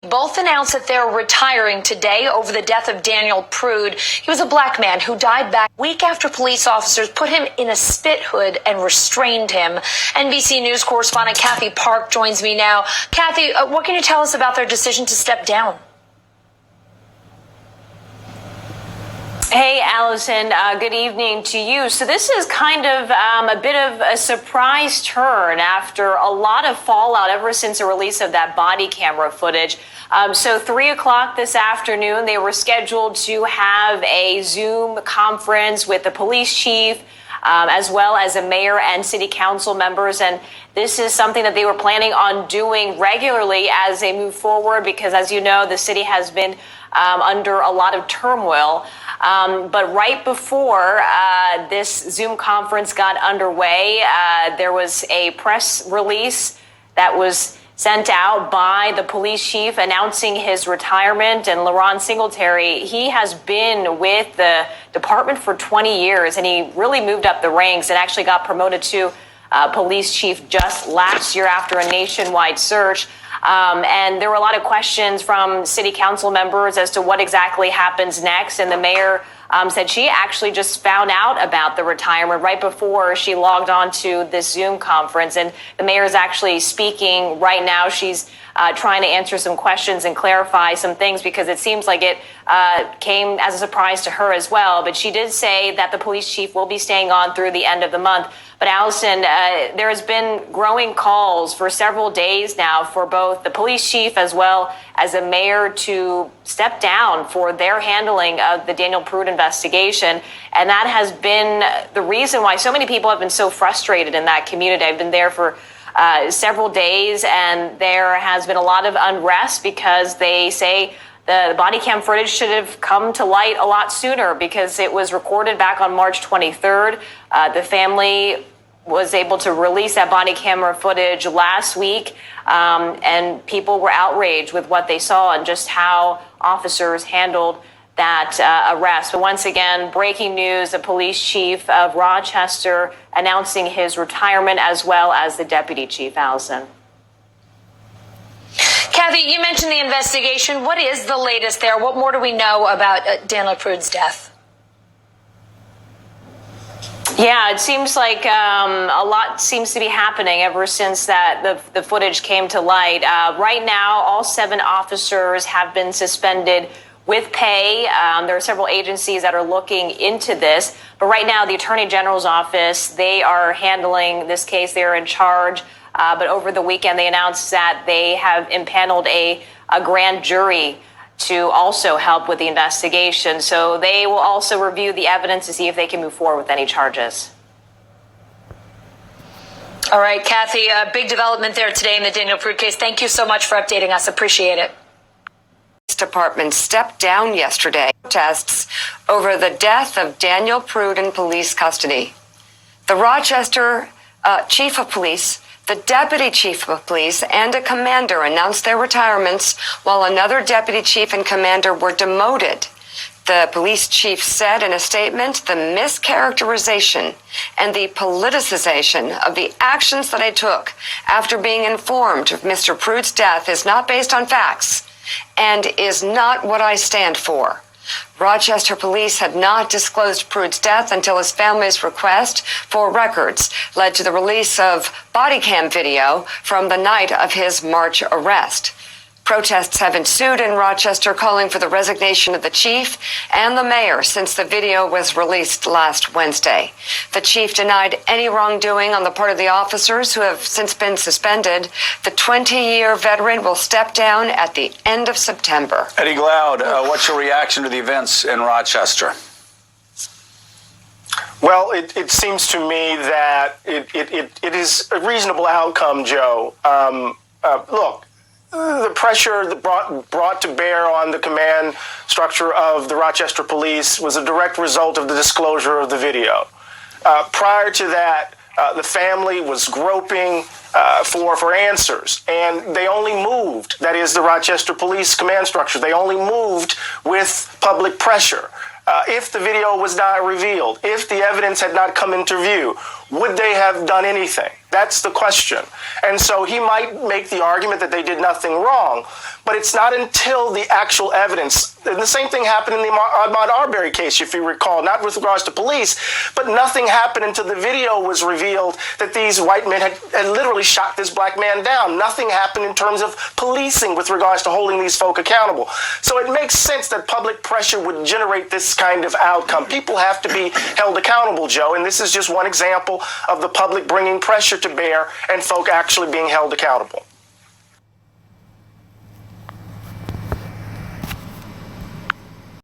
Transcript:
Both announced that they're retiring today over the death of Daniel Prude. He was a black man who died back a week after police officers put him in a spit hood and restrained him. NBC News correspondent Kathy Park joins me now. Kathy, what can you tell us about their decision to step down? Hey, Allison, good evening to you. So this is kind of a bit of a surprise turn after a lot of fallout ever since the release of that body camera footage. So 3 o'clock this afternoon, they were scheduled to have a Zoom conference with the police chief, as well as the mayor and city council members. And this is something that they were planning on doing regularly as they move forward, because as you know, the city has been under a lot of turmoil. But right before this Zoom conference got underway, there was a press release that was sent out by the police chief announcing his retirement. And La'Ron Singletary, he has been with the department for 20 years, and he really moved up the ranks and actually got promoted to police chief just last year after a nationwide search. And there were a lot of questions from city council members as to what exactly happens next. And the mayor said she actually just found out about the retirement right before she logged on to this Zoom conference. And the mayor is actually speaking right now. She's trying to answer some questions and clarify some things, because it seems like it came as a surprise to her as well. But she did say that the police chief will be staying on through the end of the month. But Allison, there has been growing calls for several days now for both the police chief as well as the mayor to step down for their handling of the Daniel Prude investigation. And that has been the reason why so many people have been so frustrated in that community. I've been there for several days, and there has been a lot of unrest because they say the body cam footage should have come to light a lot sooner, because it was recorded back on March 23rd. The family was able to release that body camera footage last week, and people were outraged with what they saw and just how officers handled that arrest. But once again, breaking news, the police chief of Rochester announcing his retirement, as well as the deputy chief. Allison. Kathy, you mentioned the investigation. What is the latest there? What more do we know about Daniel Prude's death? Yeah, it seems like a lot seems to be happening ever since that the footage came to light. Right now, all 7 officers have been suspended with pay. There are several agencies that are looking into this. But right now, the Attorney General's office, they are handling this case. They're in charge. But over the weekend, they announced that they have impaneled a grand jury to also help with the investigation. So they will also review the evidence to see if they can move forward with any charges. All right, Kathy, a big development there today in the Daniel Prude case. Thank you so much for updating us. Appreciate it. Department stepped down yesterday protests over the death of Daniel Prude in police custody. The Rochester chief of police, the deputy chief of police, and a commander announced their retirements, while another deputy chief and commander were demoted. The police chief said in a statement, the mischaracterization and the politicization of the actions that I took after being informed of Mr. Prude's death is not based on facts and is not what I stand for. Rochester police had not disclosed Prude's death until his family's request for records led to the release of body cam video from the night of his March arrest. Protests have ensued in Rochester, calling for the resignation of the chief and the mayor since the video was released last Wednesday. The chief denied any wrongdoing on the part of the officers, who have since been suspended. The 20-year veteran will step down at the end of September. Eddie Glaude, what's your reaction to the events in Rochester? Well, it seems to me that it is a reasonable outcome, Joe. Look, the pressure that brought to bear on the command structure of the Rochester police was a direct result of the disclosure of the video. Prior to that, the family was groping for answers, and they only moved, that is the Rochester police command structure, they only moved with public pressure. If the video was not revealed, if the evidence had not come into view, would they have done anything? That's the question. And so he might make the argument that they did nothing wrong, but it's not until the actual evidence. And the same thing happened in the Ahmaud Arbery case, if you recall, not with regards to police, but nothing happened until the video was revealed that these white men had literally shot this black man down. Nothing happened in terms of policing with regards to holding these folk accountable. So it makes sense that public pressure would generate this kind of outcome. People have to be held accountable, Joe, and this is just one example of the public bringing pressure to bear and folk actually being held accountable.